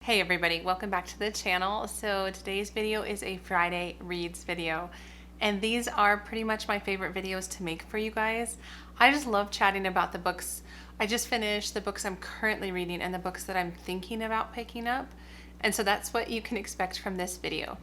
Hey everybody, welcome back to the channel. So today's video is a Friday Reads video, and these are pretty much my favorite videos to make for you guys. I just love chatting about the books. I just finished the books I'm currently reading and the books that I'm thinking about picking up, and so that's what you can expect from this video.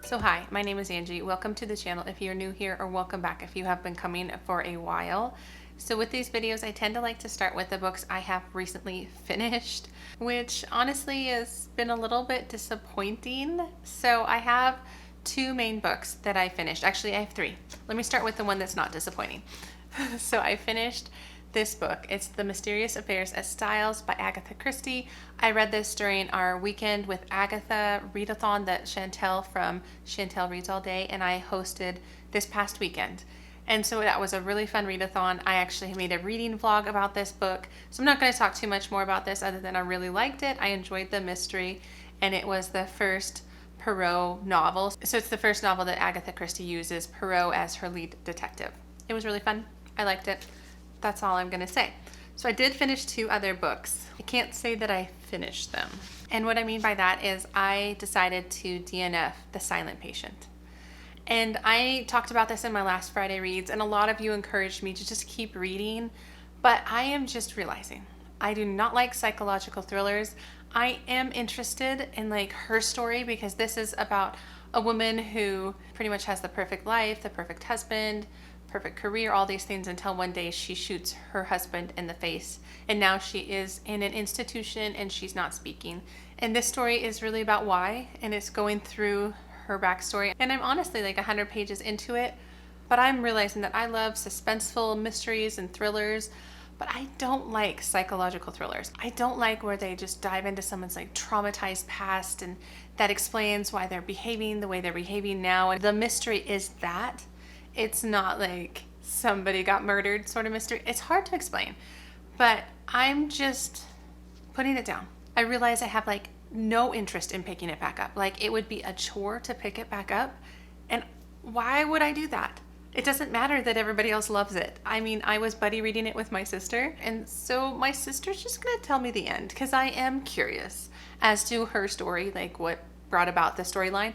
So hi, my name is Angie. Welcome to the channel if you're new here, or welcome back if you have been coming for a while. So with these videos, I tend to like to start with the books I have recently finished, which honestly has been a little bit disappointing. So I have two main books that I finished. Actually, I have three. Let me start with the one that's not disappointing. So I finished this book. It's The Mysterious Affairs at Styles by Agatha Christie. I read this during our weekend with Agatha readathon that Chantel from Chantel Reads All Day and I hosted this past weekend. And so that was a really fun readathon. I actually made a reading vlog about this book. So I'm not going to talk too much more about this other than I really liked it. I enjoyed the mystery, and it was the first Poirot novel. So it's the first novel that Agatha Christie uses Poirot as her lead detective. It was really fun. I liked it. That's all I'm going to say. So I did finish two other books. I can't say that I finished them. And what I mean by that is I decided to DNF The Silent Patient. And I talked about this in my last Friday Reads, and a lot of you encouraged me to just keep reading, but I am just realizing I do not like psychological thrillers. I am interested in like her story because this is about a woman who pretty much has the perfect life, the perfect husband, perfect career, all these things, until one day she shoots her husband in the face, and now she is in an institution and she's not speaking. And this story is really about why, and it's going through her backstory, and I'm honestly like 100 pages into it, but I'm realizing that I love suspenseful mysteries and thrillers, but I don't like psychological thrillers. I don't like where they just dive into someone's like traumatized past and that explains why they're behaving the way they're behaving now, and the mystery is that it's not like somebody got murdered sort of mystery. It's hard to explain, but I'm just putting it down. I realize I have like no interest in picking it back up. Like, it would be a chore to pick it back up, and why would I do that? It doesn't matter that everybody else loves it. I mean, I was buddy reading it with my sister, and so my sister's just gonna tell me the end because I am curious as to her story, like what brought about the storyline,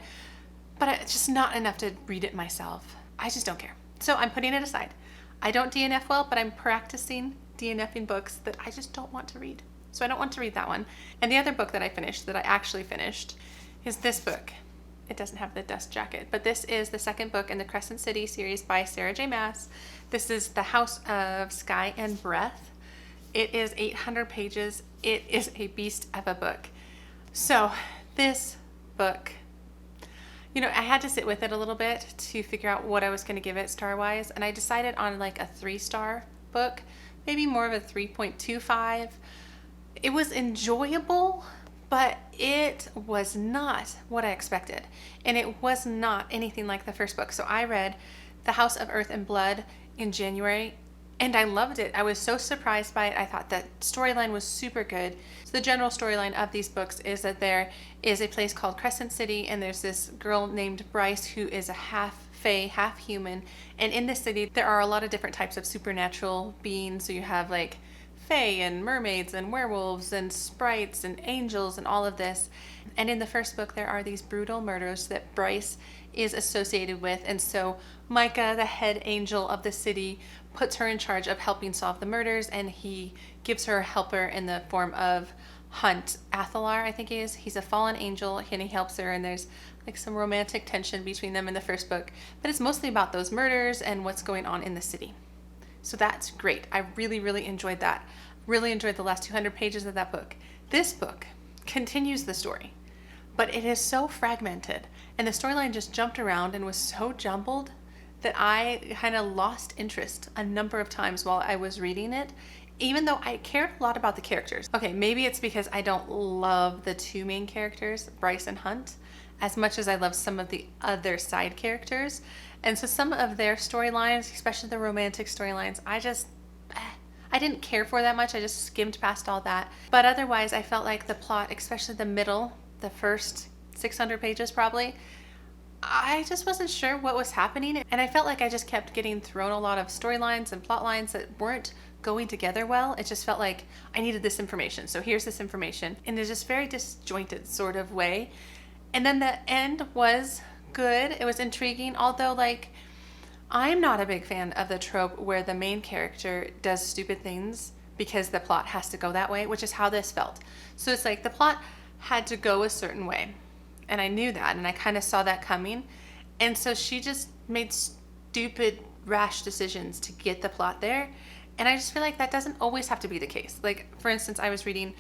but it's just not enough to read it myself. I just don't care. So I'm putting it aside. I don't DNF well, but I'm practicing DNFing books that I just don't want to read. So I don't want to read that one. And the other book that I finished, that I actually finished, is this book. It doesn't have the dust jacket, but this is the second book in the Crescent City series by Sarah J Maas. This is The House of Sky and Breath. It is 800 pages. It is a beast of a book. So this book, you know, I had to sit with it a little bit to figure out what I was going to give it star-wise, and I decided on like a 3-star book, maybe more of a 3.25. It was enjoyable, but it was not what I expected, and it was not anything like the first book. So I read The House of Earth and Blood in January, and I loved it. I was so surprised by it. I thought that storyline was super good. So the general storyline of these books is that there is a place called Crescent City, and there's this girl named Bryce who is a half fae, half human, and in this city there are a lot of different types of supernatural beings. So you have like fae and mermaids and werewolves and sprites and angels and all of this. And in the first book there are these brutal murders that Bryce is associated with, and so Micah, the head angel of the city, puts her in charge of helping solve the murders, and he gives her a helper in the form of Hunt Athalar, I think he is. He's a fallen angel and he helps her, and there's like some romantic tension between them in the first book, but it's mostly about those murders and what's going on in the city. So that's great. I really, really enjoyed that. Really enjoyed the last 200 pages of that book. This book continues the story, but it is so fragmented, and the storyline just jumped around and was so jumbled that I kind of lost interest a number of times while I was reading it, even though I cared a lot about the characters. Okay, maybe it's because I don't love the two main characters, Bryce and Hunt, as much as I love some of the other side characters. And so some of their storylines, especially the romantic storylines, I didn't care for that much. I just skimmed past all that. But otherwise, I felt like the plot, especially the middle, the first 600 pages probably, I just wasn't sure what was happening. And I felt like I just kept getting thrown a lot of storylines and plot lines that weren't going together well. It just felt like I needed this information. So here's this information in a just very disjointed sort of way. And then the end was good. It was intriguing, although like I'm not a big fan of the trope where the main character does stupid things because the plot has to go that way, which is how this felt. So it's like the plot had to go a certain way. And I knew that, and I kind of saw that coming. And so she just made stupid, rash decisions to get the plot there. And I just feel like that doesn't always have to be the case. Like, for instance, I was reading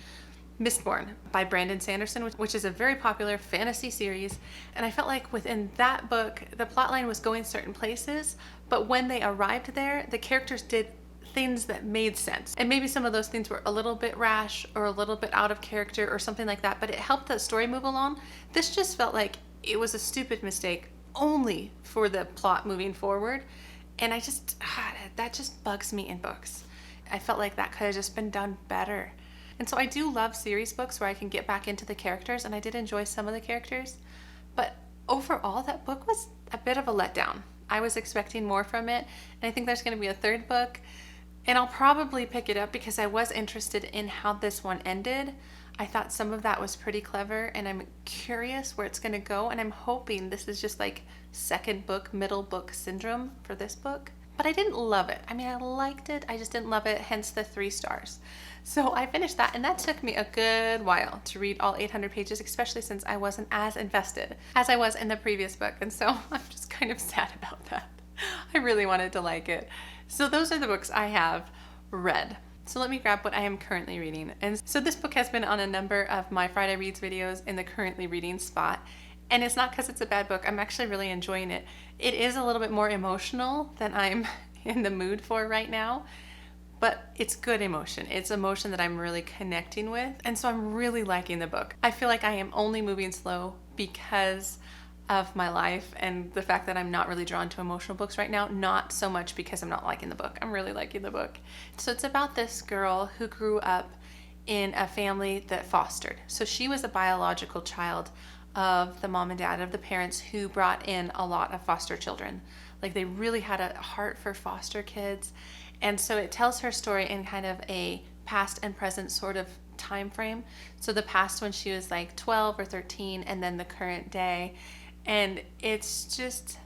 Mistborn by Brandon Sanderson, which is a very popular fantasy series. And I felt like within that book, the plotline was going certain places, but when they arrived there, the characters did things that made sense. And maybe some of those things were a little bit rash or a little bit out of character or something like that, but it helped the story move along. This just felt like it was a stupid mistake only for the plot moving forward. And that just bugs me in books. I felt like that could have just been done better. And so I do love series books where I can get back into the characters, and I did enjoy some of the characters. But overall, that book was a bit of a letdown. I was expecting more from it, and I think there's going to be a third book. And I'll probably pick it up because I was interested in how this one ended. I thought some of that was pretty clever, and I'm curious where it's going to go. And I'm hoping this is just like second book, middle book syndrome for this book. But I didn't love it. I mean, I liked it. I just didn't love it, hence the 3 stars. So I finished that, and that took me a good while to read all 800 pages, especially since I wasn't as invested as I was in the previous book. And so I'm just kind of sad about that. I really wanted to like it. So those are the books I have read. So let me grab what I am currently reading. And so this book has been on a number of my Friday Reads videos in the currently reading spot. And it's not because it's a bad book. I'm actually really enjoying it. It is a little bit more emotional than I'm in the mood for right now, but it's good emotion. It's emotion that I'm really connecting with. And so I'm really liking the book. I feel like I am only moving slow because of my life and the fact that I'm not really drawn to emotional books right now, not so much because I'm not liking the book. I'm really liking the book. So it's about this girl who grew up in a family that fostered. So she was a biological child of the mom and dad, of the parents who brought in a lot of foster children. Like they really had a heart for foster kids. And so it tells her story in kind of a past and present sort of time frame. So the past when she was like 12 or 13, and then the current day. And it's just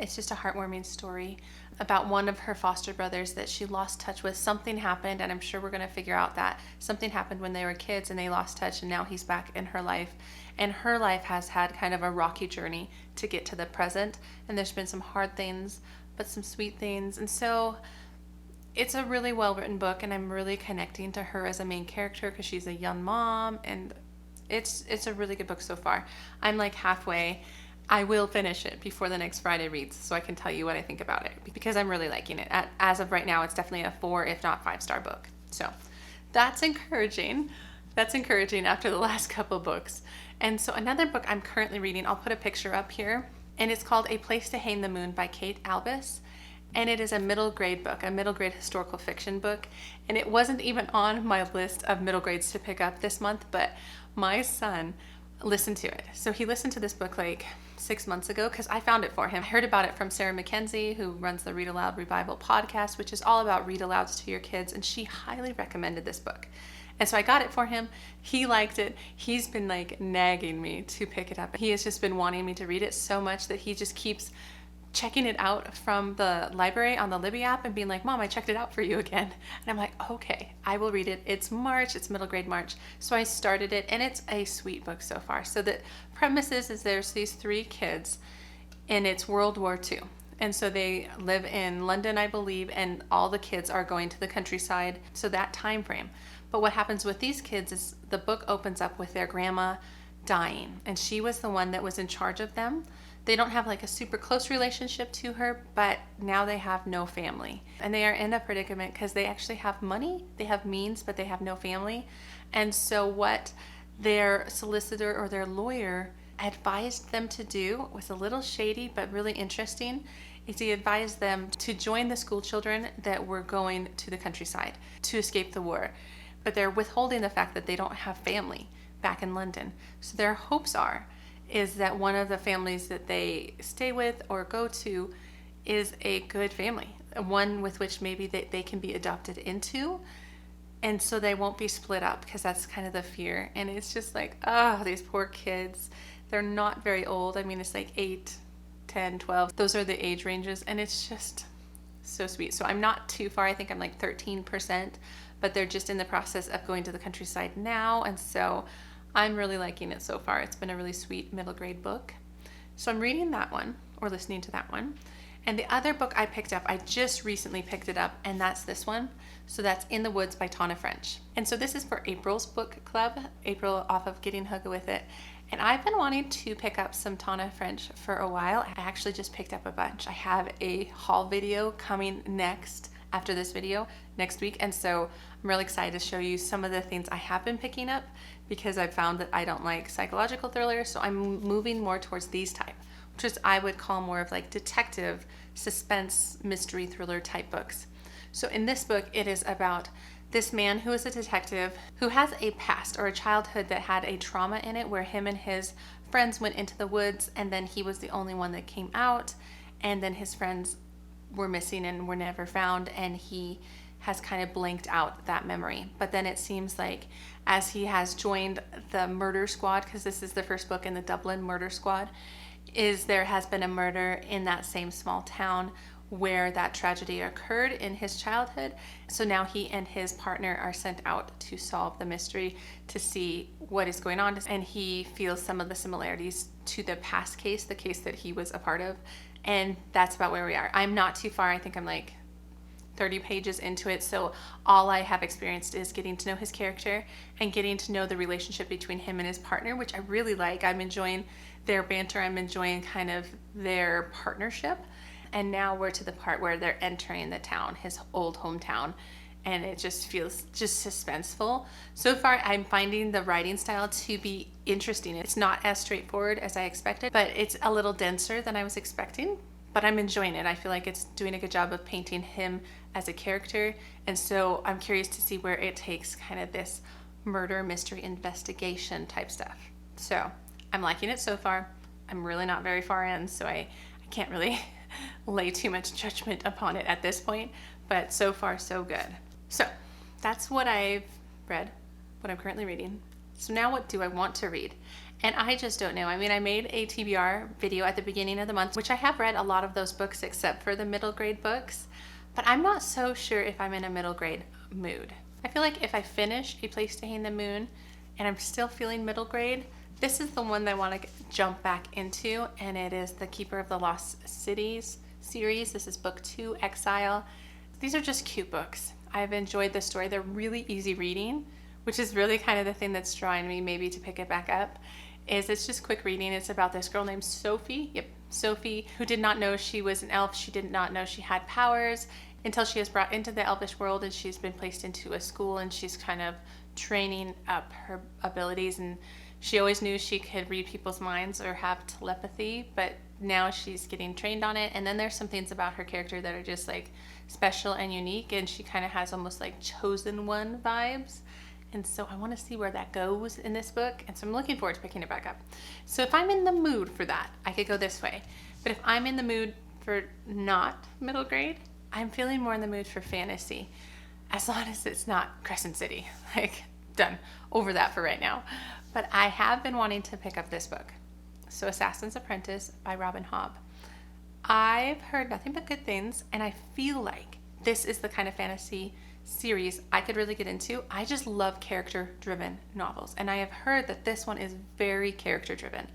a heartwarming story about one of her foster brothers that she lost touch with. Something happened, and I'm sure we're going to figure out that something happened when they were kids and they lost touch, and now he's back in her life. And her life has had kind of a rocky journey to get to the present, and there's been some hard things, but some sweet things. And so it's a really well-written book, and I'm really connecting to her as a main character because she's a young mom, and it's a really good book so far. I'm like halfway. I will finish it before the next Friday Reads, so I can tell you what I think about it, because I'm really liking it. As of right now, it's definitely a 4, if not 5-star book. So that's encouraging. That's encouraging after the last couple books. And so another book I'm currently reading, I'll put a picture up here, and it's called A Place to Hang the Moon by Kate Albus. And it is a middle grade book, a middle grade historical fiction book. And it wasn't even on my list of middle grades to pick up this month, but my son listened to it. So he listened to this book like 6 months ago because I found it for him. I heard about it from Sarah Mackenzie, who runs the Read Aloud Revival podcast, which is all about read alouds to your kids. And she highly recommended this book. And so I got it for him. He liked it. He's been like nagging me to pick it up. He has just been wanting me to read it so much that he just keeps checking it out from the library on the Libby app and being like, Mom, I checked it out for you again. And I'm like, okay, I will read it. It's March, it's middle grade March. So I started it, and it's a sweet book so far. So the premise is there's these 3 kids, and it's World War II. And so they live in London, I believe, and all the kids are going to the countryside. So that time frame. But what happens with these kids is the book opens up with their grandma dying, and she was the one that was in charge of them. They don't have like a super close relationship to her, but now they have no family. And they are in a predicament because they actually have money, they have means, but they have no family. And so what their solicitor or their lawyer advised them to do was a little shady, but really interesting, is he advised them to join the school children that were going to the countryside to escape the war. But they're withholding the fact that they don't have family back in London. So their hopes is that one of the families that they stay with or go to is a good family, one with which maybe they can be adopted into. And so they won't be split up, because that's kind of the fear. And it's just like, oh, these poor kids. They're not very old. I mean, it's like 8, 10, 12. Those are the age ranges. And it's just so sweet. So I'm not too far. I think I'm like 13%, but they're just in the process of going to the countryside now. And so I'm really liking it so far. It's been a really sweet middle grade book. So I'm reading that one, or listening to that one. And the other book I picked up, I just recently picked it up, and that's this one. So that's In the Woods by Tana French. And so this is for April's book club, April off of Getting Hugga With It. And I've been wanting to pick up some Tana French for a while. I actually just picked up a bunch. I have a haul video coming next, after this video, next week. And so I'm really excited to show you some of the things I have been picking up, because I've found that I don't like psychological thrillers. So I'm moving more towards these type, which is I would call more of like detective, suspense, mystery thriller type books. So in this book, it is about this man who is a detective who has a past or a childhood that had a trauma in it, where him and his friends went into the woods, and then he was the only one that came out, and then his friends were missing and were never found, and he has kind of blanked out that memory. But then it seems like as he has joined the murder squad, because this is the first book in the Dublin murder squad, is there has been a murder in that same small town where that tragedy occurred in his childhood. So now he and his partner are sent out to solve the mystery, to see what is going on. And he feels some of the similarities to the past case, the case that he was a part of. And that's about where we are. I'm not too far. I think I'm like 30 pages into it. So all I have experienced is getting to know his character and getting to know the relationship between him and his partner, which I really like. I'm enjoying their banter. I'm enjoying kind of their partnership. And now we're to the part where they're entering the town, his old hometown, and it just feels just suspenseful. So far, I'm finding the writing style to be interesting. It's not as straightforward as I expected, but it's a little denser than I was expecting, but I'm enjoying it. I feel like it's doing a good job of painting him as a character, and so I'm curious to see where it takes kind of this murder mystery investigation type stuff. So I'm liking it so far. I'm really not very far in, so I can't really lay too much judgment upon it at this point, but so far so good. So that's what I've read, what I'm currently reading. So now what do I want to read? And I just don't know. I mean, I made a TBR video at the beginning of the month, which I have read a lot of those books except for the middle grade books, but I'm not so sure if I'm in a middle grade mood. I feel like if I finish A Place to Hang the Moon and I'm still feeling middle grade, this is the one that I want to jump back into, and it is the Keeper of the Lost Cities series. This is book 2, Exile. These are just cute books. I've enjoyed the story. They're really easy reading, which is really kind of the thing that's drawing me maybe to pick it back up, is it's just quick reading. It's about this girl named Sophie. Sophie, who did not know she was an elf. She did not know she had powers until she was brought into the elvish world, and she's been placed into a school, and she's kind of training up her abilities. And she always knew she could read people's minds or have telepathy, but now she's getting trained on it. And then there's some things about her character that are just like special and unique, and she kind of has almost like chosen one vibes. And so I want to see where that goes in this book, and so I'm looking forward to picking it back up. So if I'm in the mood for that, I could go this way. But if I'm in the mood for not middle grade, I'm feeling more in the mood for fantasy, as long as it's not Crescent City. Like, done, over that for right now. But I have been wanting to pick up this book. So Assassin's Apprentice by Robin Hobb. I've heard nothing but good things, and I feel like this is the kind of fantasy series I could really get into. I just love character-driven novels, and I have heard that this one is very character-driven,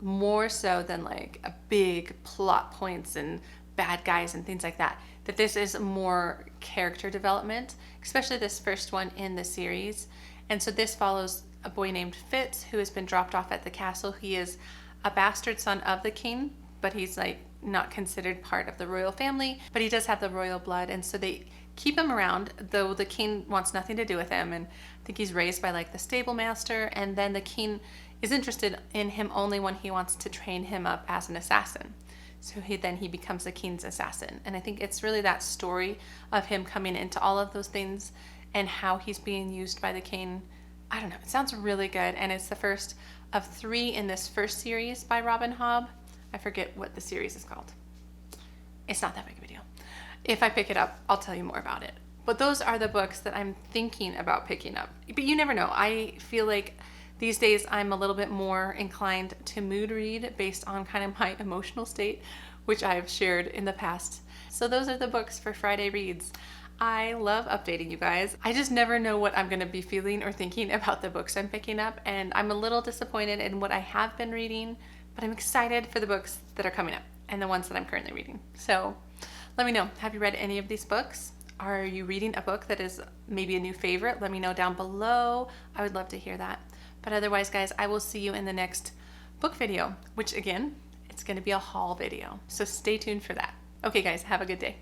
more so than like a big plot points and bad guys and things like that. That this is more character development, especially this first one in the series. And so this follows a boy named Fitz, who has been dropped off at the castle. He is a bastard son of the king, but he's like not considered part of the royal family, but he does have the royal blood, and so they keep him around, though the king wants nothing to do with him. And I think he's raised by like the stable master, and then the king is interested in him only when he wants to train him up as an assassin. So he becomes the king's assassin. And I think it's really that story of him coming into all of those things and how he's being used by the king. I don't know, it sounds really good, and it's the first of 3 in this first series by Robin Hobb. I forget what the series is called. It's not that big of a deal. If I pick it up, I'll tell you more about it. But those are the books that I'm thinking about picking up. But you never know. I feel like these days I'm a little bit more inclined to mood read based on kind of my emotional state, which I've shared in the past. So those are the books for Friday Reads. I love updating you guys. I just never know what I'm going to be feeling or thinking about the books I'm picking up, and I'm a little disappointed in what I have been reading, but I'm excited for the books that are coming up and the ones that I'm currently reading. So let me know, have you read any of these books? Are you reading a book that is maybe a new favorite? Let me know down below. I would love to hear that. But otherwise, guys, I will see you in the next book video, which again, it's going to be a haul video. So stay tuned for that. Okay, guys, have a good day.